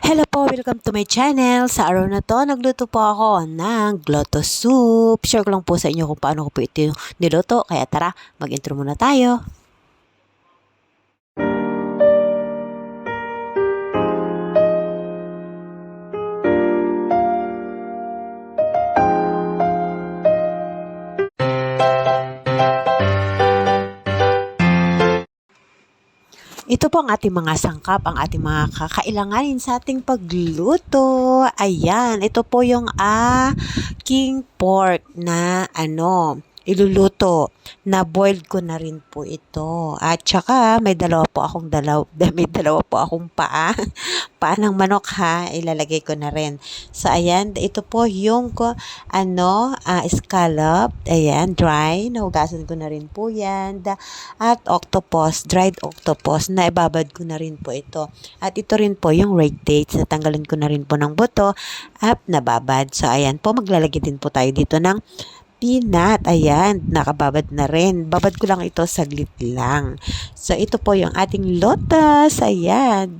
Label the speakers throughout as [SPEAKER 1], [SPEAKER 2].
[SPEAKER 1] Hello po, welcome to my channel. Sa araw na to, nagluto po ako ng Glotto Soup. Share ko lang po sa inyo kung paano ko po ito niluto. Kaya tara, mag-intro muna tayo. Ito po ang ating mga sangkap, ang ating mga kakailanganin sa ating pagluto. Ayan, ito po yung king pork na iluluto. Na boiled ko na rin po ito. At saka may dalawa po akong paa. Paa ng manok ha, ilalagay ko na rin. So ayan, ito po yung scallop. Ayan, dry. Nahugasan ko na rin po yan. At octopus, dried octopus na ibabad ko na rin po ito. At ito rin po yung red dates. Natanggalin ko na rin po ng buto at nababad. So ayan po, maglalagay din po tayo dito ng peanut. Ayan, nakababad na rin. Babad ko lang ito saglit lang. So, ito po yung ating lotus. Ayan,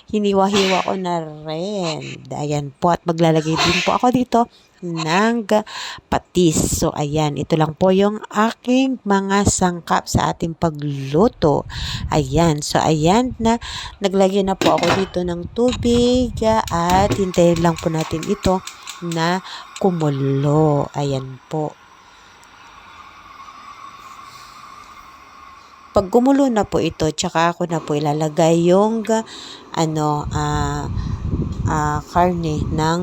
[SPEAKER 1] hiniwa-hiwa ko na rin. Ayan po, at maglalagay din po ako dito ng patis. So, ayan, ito lang po yung aking mga sangkap sa ating pagluto. Ayan, so ayan na, naglagay na po ako dito ng tubig at hintayin lang po natin ito na kumulo. Ayan po. Pag gumulo na po ito, tsaka ako na po ilalagay yung karne ng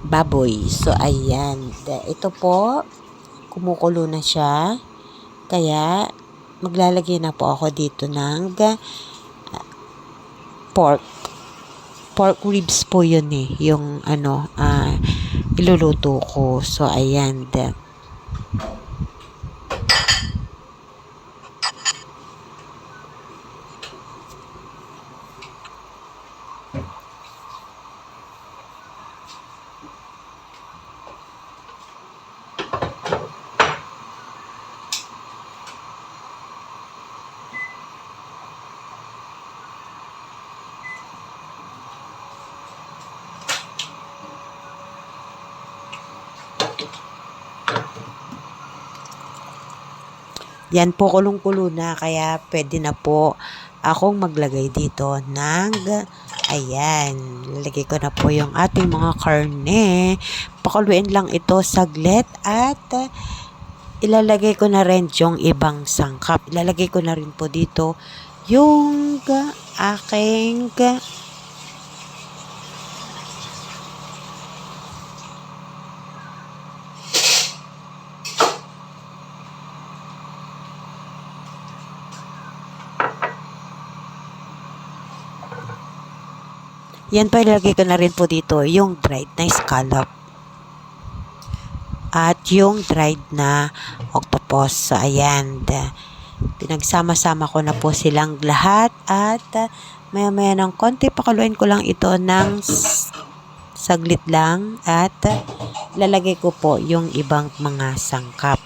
[SPEAKER 1] baboy. So, ayan. Ito po, kumukulo na siya. Kaya, maglalagay na po ako dito ng pork. Pork ribs po yun eh. Yung iluluto ko. So, ayan. Yan po, kulong-kulo na, kaya pwede na po akong maglagay dito ng, ayan, lalagay ko na po yung ating mga karne. Pakuluin lang ito saglit at ilalagay ko na rin yung ibang sangkap. Ilalagay ko na rin po dito yung aking yan pa, ilalagay ko na rin po dito yung dried na scallop at yung dried na octopus. So, ayan. Pinagsama-sama ko na po silang lahat at maya-maya ng konti, pakuluin ko lang ito ng saglit lang at lalagay ko po yung ibang mga sangkap.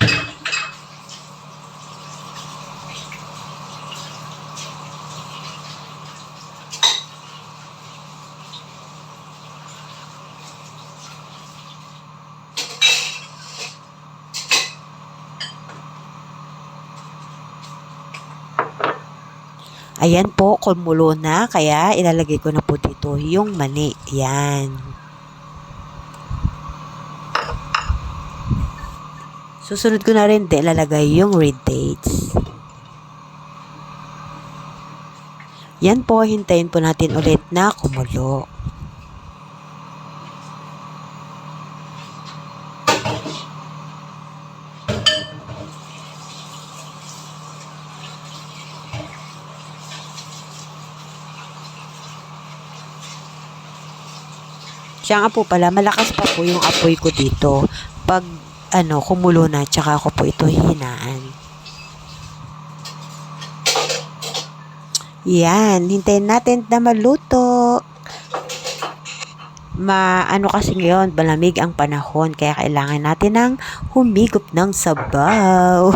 [SPEAKER 1] Ayan po, kumulo na, kaya ilalagay ko na po dito yung mani. Yan. Susunod ko na rin ilalagay yung red dates. Yan po, hintayin po natin ulit na kumulo. Siya nga po pala, malakas pa po yung apoy ko dito. Pag kumulo na, tsaka ako po ito hihinaan. Yan, hintayin natin na maluto. Kasi ngayon, malamig ang panahon, kaya kailangan natin ng humigop ng sabaw.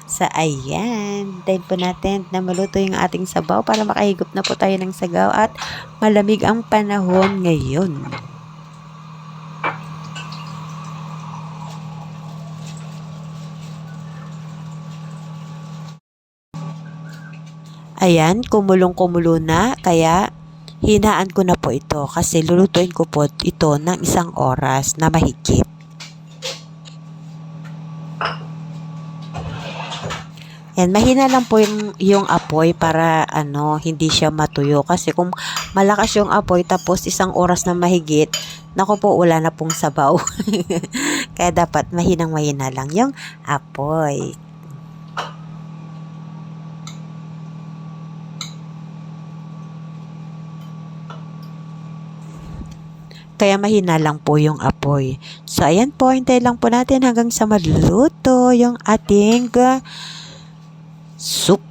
[SPEAKER 1] So, ayan. Tayo po natin na maluto yung ating sabaw para makahigop na po tayo ng sagaw at malamig ang panahon ngayon. Ayan, kumulong-kumulo na, kaya hinaan ko na po ito kasi lulutuin ko po ito ng 1 oras na mahigit. Yan, mahina lang po yung apoy para hindi siya matuyo. Kasi kung malakas yung apoy tapos 1 oras na mahigit, naku po, wala na pong sabaw. Kaya dapat mahinang-mahina lang yung apoy. Kaya mahina lang po yung apoy. So, ayan po, hintay lang po natin hanggang sa maluto yung ating soup.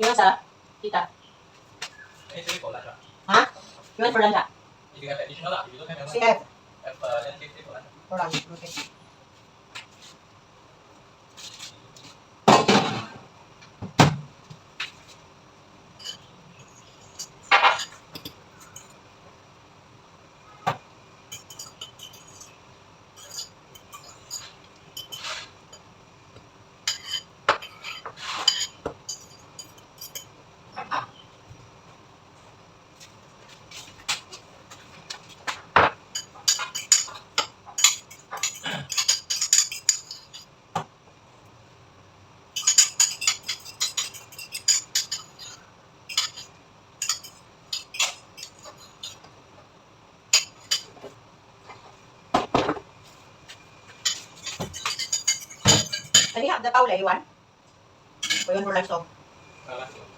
[SPEAKER 2] Gimana Sarah? Kita.
[SPEAKER 3] Ini sini kok lah.
[SPEAKER 2] Hah? Gimana Fernanda?
[SPEAKER 3] Ini kan tradisional lah, itu kan memang
[SPEAKER 2] Sikat.
[SPEAKER 3] dan sini kok lah.
[SPEAKER 2] Orang. Oke. have the Paula, you want? O yun for livestock?
[SPEAKER 3] Kalah tu.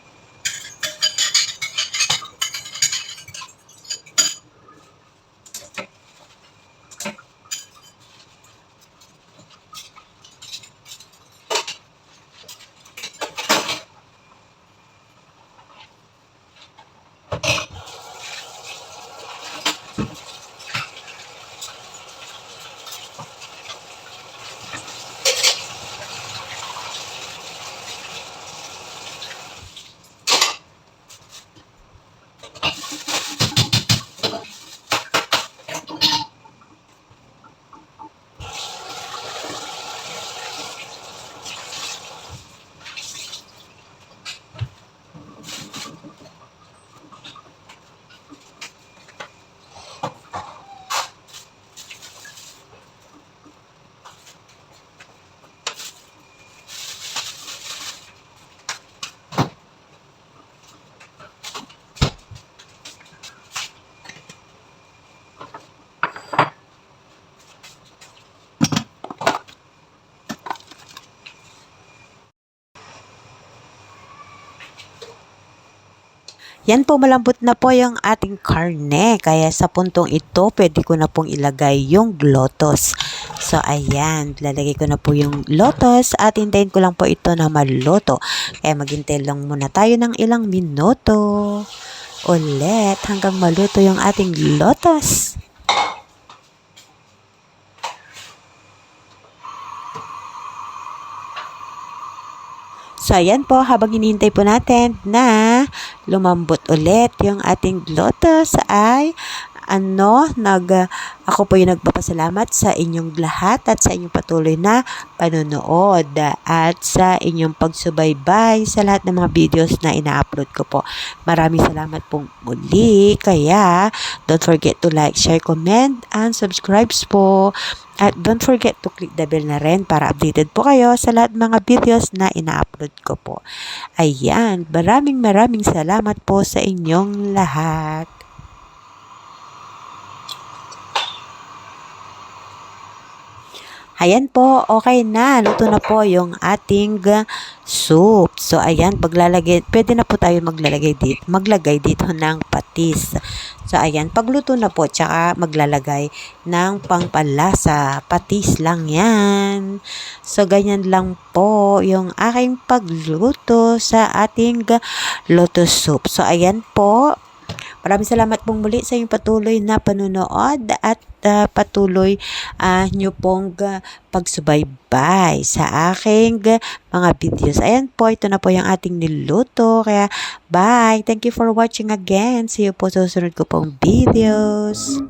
[SPEAKER 1] Yan po, malambot na po yung ating karne. Kaya sa puntong ito, pwede ko na pong ilagay yung lotus. So, ayan. Lalagay ko na po yung lotus at hintayin ko lang po ito na maluto. Kaya maghintay lang muna tayo ng ilang minuto ulit hanggang maluto yung ating lotus. So, ayan po, habang hinihintay po natin na lumambot ulit yung ating lotus ay ako po yung nagpapasalamat sa inyong lahat at sa inyong patuloy na panonood at sa inyong pagsubaybay sa lahat ng mga videos na ina-upload ko po. Maraming salamat pong muli. Kaya, don't forget to like, share, comment, and subscribe po. At don't forget to click the bell na rin para updated po kayo sa lahat ng mga videos na ina-upload ko po. Ayan, maraming salamat po sa inyong lahat. Ayan po, okay na. Luto na po yung ating soup. So, ayan, pwede na po tayo maglagay dito ng patis. So, ayan, pagluto na po, tsaka maglalagay ng pangpalasa. Patis lang yan. So, ganyan lang po yung aking pagluto sa ating lotus soup. So, ayan po. Maraming salamat pong muli sa inyong patuloy na panunood at patuloy nyo pong pagsubaybay sa aking mga videos. Ayan po, ito na po yung ating niluto. Kaya, bye! Thank you for watching again. See you po sa susunod ko pong videos.